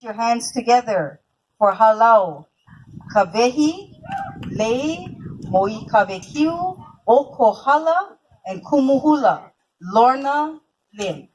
Your hands together for Halau Kawehileimamoikawekiu'okohala and Kumuhula, Lorna Lim.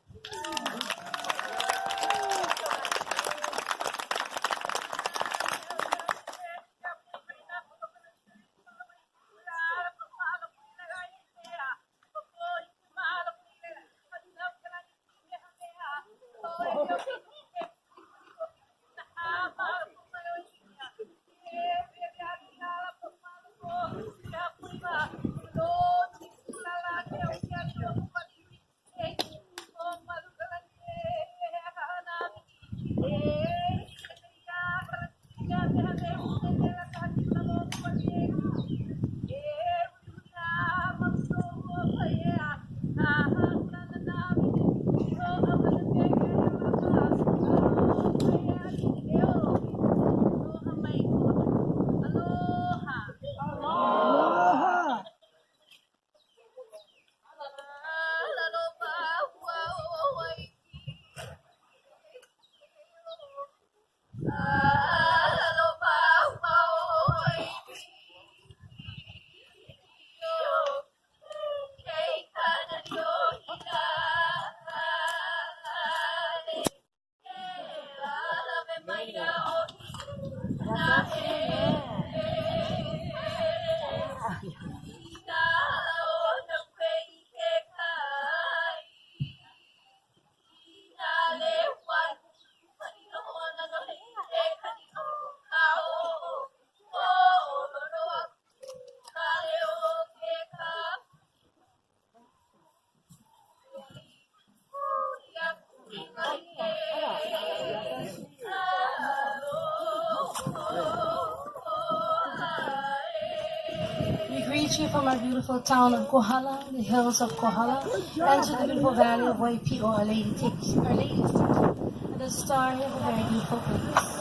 We greet you from our beautiful town of Kohala, the hills of Kohala, and to the beautiful valley of Piko, Our Lady takes Our Lady at the start of a very beautiful place.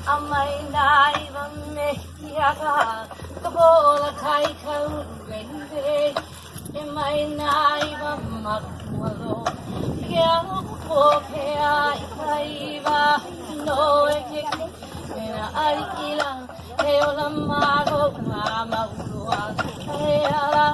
Amai nai vame kiaka kabola kai kau rende emai nai vamakualo kia ko pea ikaiva no eke mena arikila he ola mago mama utua he ala